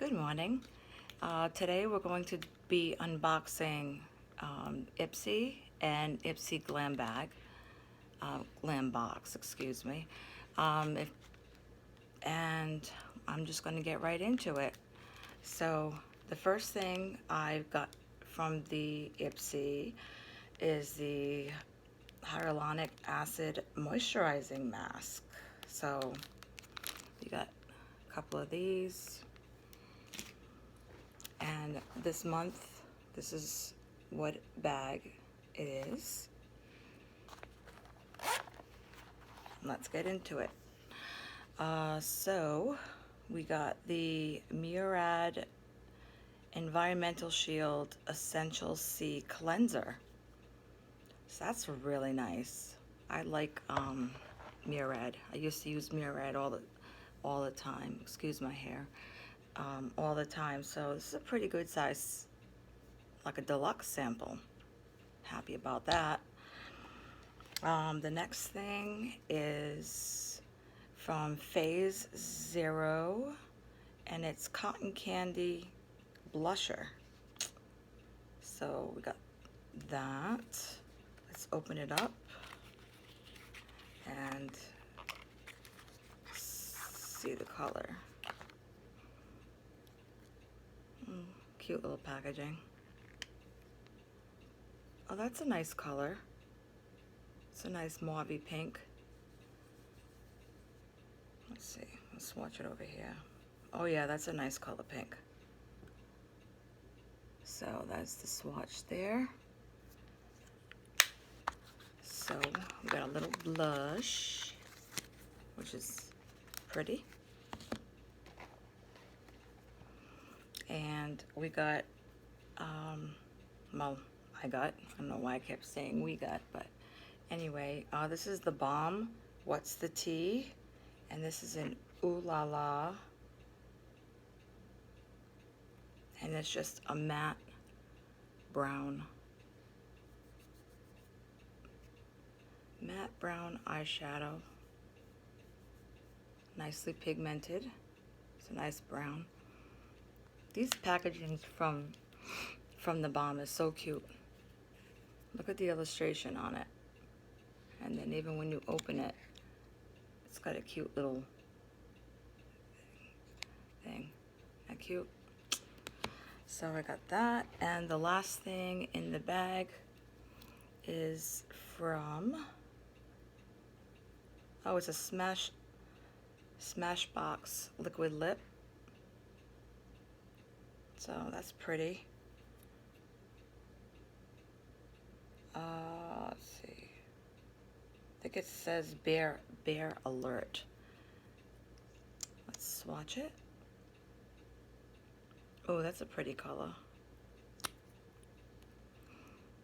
Good morning. Today we're going to be unboxing Ipsy and Ipsy Glam bag, Glam box, excuse me. If, and I'm just going to get right into it. So the first thing I've got from the Ipsy is the hyaluronic acid moisturizing mask. So you got a couple of these. And this month, this is what bag it is. Let's get into it. So we got the Murad Environmental Shield Essential C Cleanser. So that's really nice. I like Murad. I used to use Murad all the time. Excuse my hair. All the time. So this is a pretty good size, like a deluxe sample. Happy about that. The next thing is from Phase Zero, and it's Cotton Candy Blusher. So we got that. Let's open it up and see the color. Cute little packaging. Oh, that's a nice color. It's a nice mauvey pink. Let's see. Let's swatch it over here. Oh yeah, that's a nice color pink. So that's the swatch there. So we got a little blush, which is pretty. And we got, well, I don't know why I kept saying we got, but anyway, this is the Balm What's the Tea? And this is an Ooh La La. And it's just a matte brown. Matte brown eyeshadow. Nicely pigmented. It's a nice brown. These packagings from the Balm is so cute. Look at the illustration on it. And then even when you open it, it's got a cute little thing. Isn't that cute? So I got that. And the last thing in the bag is from, oh, it's a Smashbox liquid lip. So that's pretty. Let's see. I think it says Bear Alert. Let's swatch it. Oh, that's a pretty color.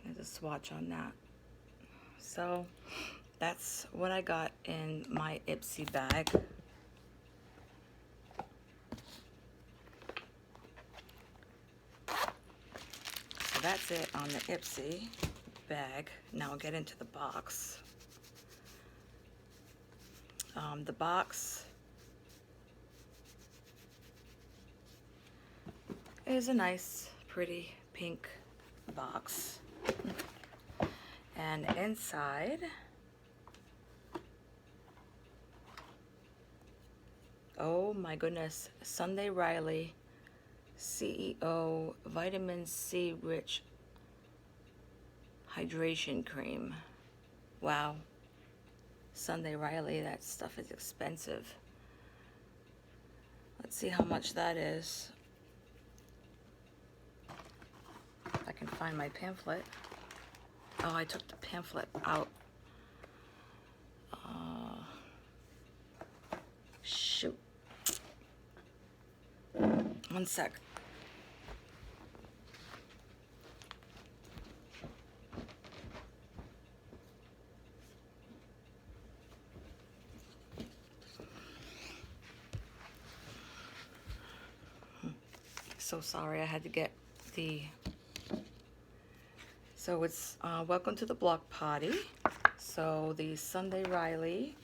There's a swatch on that. So that's what I got in my Ipsy bag. So that's it on the Ipsy bag. Now I'll get into the box. The box is a nice, pretty pink box. And inside, oh my goodness, Sunday Riley CEO Vitamin C Rich Hydration Cream. Wow. Sunday Riley, that stuff is expensive. Let's see how much that is. If I can find my pamphlet. Oh, I took the pamphlet out. Shoot. One sec. So sorry, I had to get the, so it's welcome to the block party. So the Sunday Riley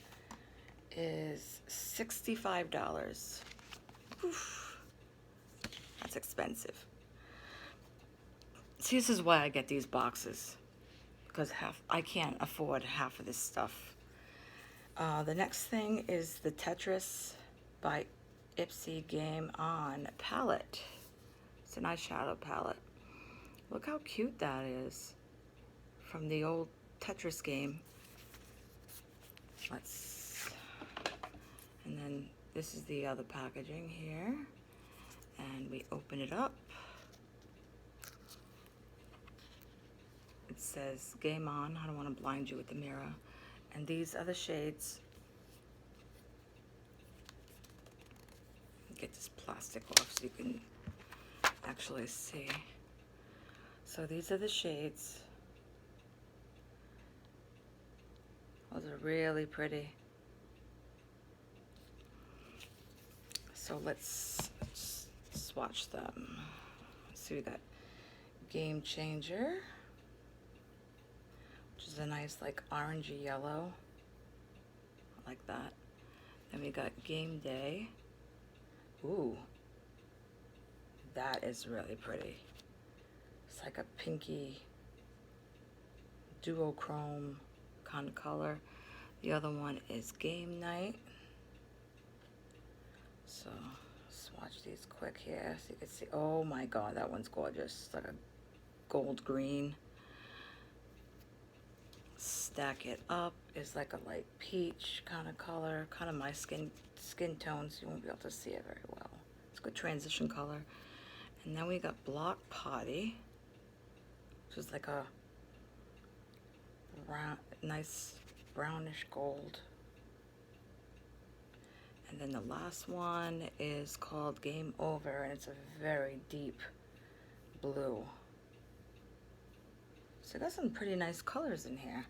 is $65. Oof. it's expensive. See, this is why I get these boxes, because I can't afford half of this stuff. The next thing is the Tetris by Ipsy Game On palette. It's an eyeshadow palette. Look how cute that is from the old Tetris game. And then this is the other packaging here. And we open it up. It says Game On. I don't want to blind you with the mirror. And these are the shades. Get this plastic off so you can actually see. So these are the shades. Those are really pretty. So let's swatch them. See, we got Game Changer, which is a nice like orangey yellow. I like that. Then we got Game Day. Ooh, that is really pretty. It's like a pinky duochrome kind of color. The other one is Game Night. So swatch these quick here so you can see. Oh my god, that one's gorgeous. It's like a gold green. Stack it up is like a light peach kind of color, kind of my skin tone, so you won't be able to see it very well. It's a good transition color. And then we got Block Party, which is like a nice brownish gold. And then the last one is called Game Over, and it's a very deep blue. So got some pretty nice colors in here.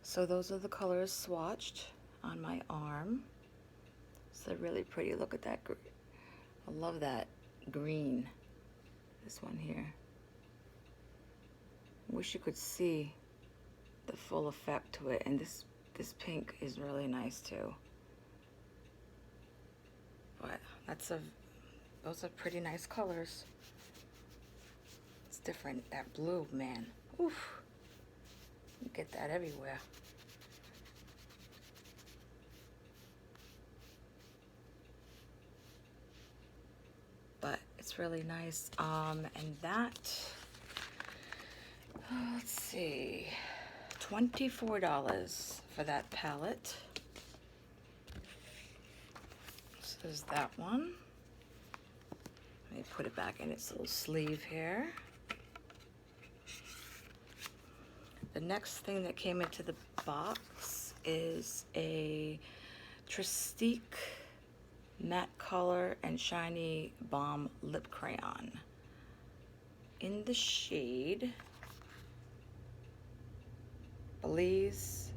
So those are the colors swatched on my arm. So they're really pretty. Look at that. I love that green. This one here. Wish you could see the full effect to it. And this pink is really nice too. But those are pretty nice colors. It's different. That blue, man. Oof. You get that everywhere. But it's really nice. And that, let's see, $24 for that palette. This is that one. Let me put it back in its little sleeve here. The next thing that came into the box is a Tristique matte color and shiny balm lip crayon in the shade Belize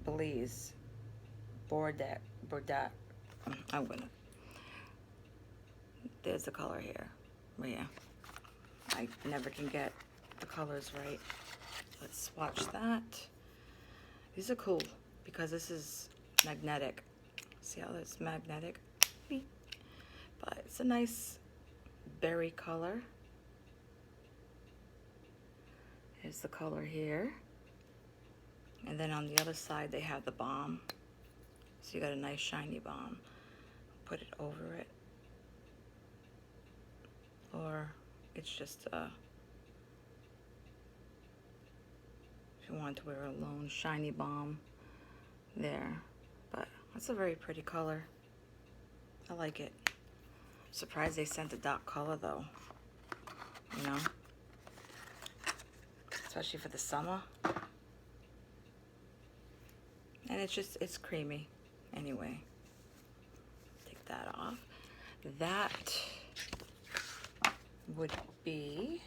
Bordet. There's the color here. But yeah, I never can get the colors right. Let's swatch that. These are cool because this is magnetic. See how it's magnetic? But it's a nice berry color. Here's the color here. And then on the other side they have the balm. So you got a nice shiny balm. Put it over it. Or it's just if you want to wear a lone shiny balm there. But that's a very pretty color. I like it. Surprised they sent a dark color though. You know? Especially for the summer. And it's creamy. Anyway. Take that off. That would be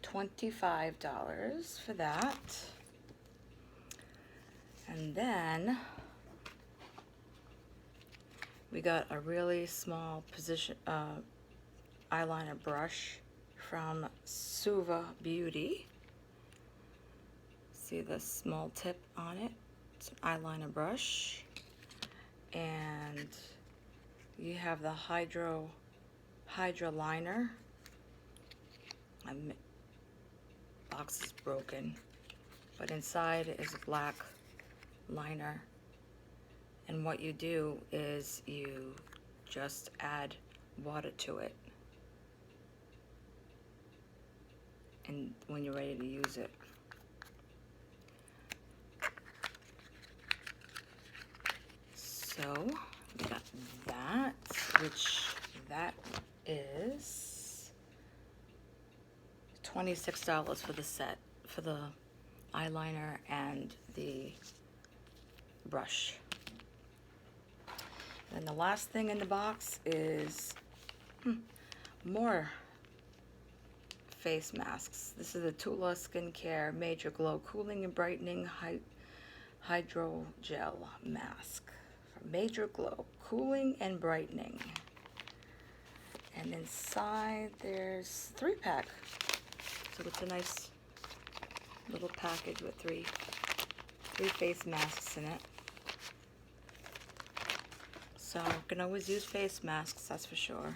$25 for that. And then we got a really small eyeliner brush from Suva Beauty. See the small tip on it? It's an eyeliner brush. And You have the Hydra liner. My box is broken, but inside is a black liner. And what you do is you just add water to it, and when you're ready to use it. So we got that, which that is $26 for the set, for the eyeliner and the brush. And the last thing in the box is more face masks. This is the Tula Skincare Major Glow Cooling and Brightening Hydrogel Mask. For Major Glow, Cooling and Brightening. And inside there's 3-pack. So it's a nice little package with three face masks in it. So you can always use face masks, that's for sure.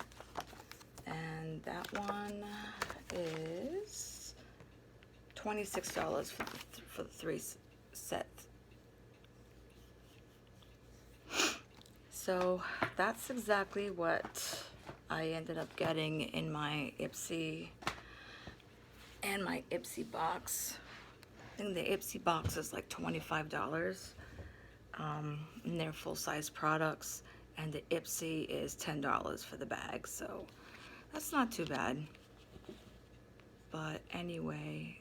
And that one is $26 for the 3 sets. So that's exactly what I ended up getting in my Ipsy and my Ipsy box. I think the Ipsy box is like $25, and they're full-size products, and the Ipsy is $10 for the bag, so that's not too bad. But anyway,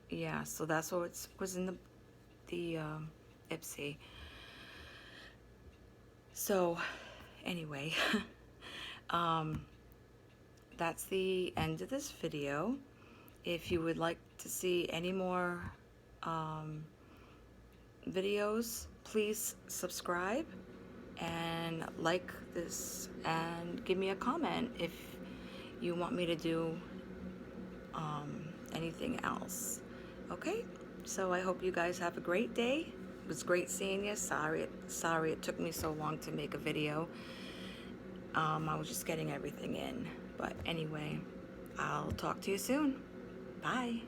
yeah, so that's what was in the Ipsy. So anyway, that's the end of this video. If you would like to see any more videos, please subscribe and like this, and give me a comment if you want me to do anything else. Okay, so I hope you guys have a great day. It was great seeing you. Sorry it took me so long to make a video. I was just getting everything in, but anyway, I'll talk to you soon. Bye.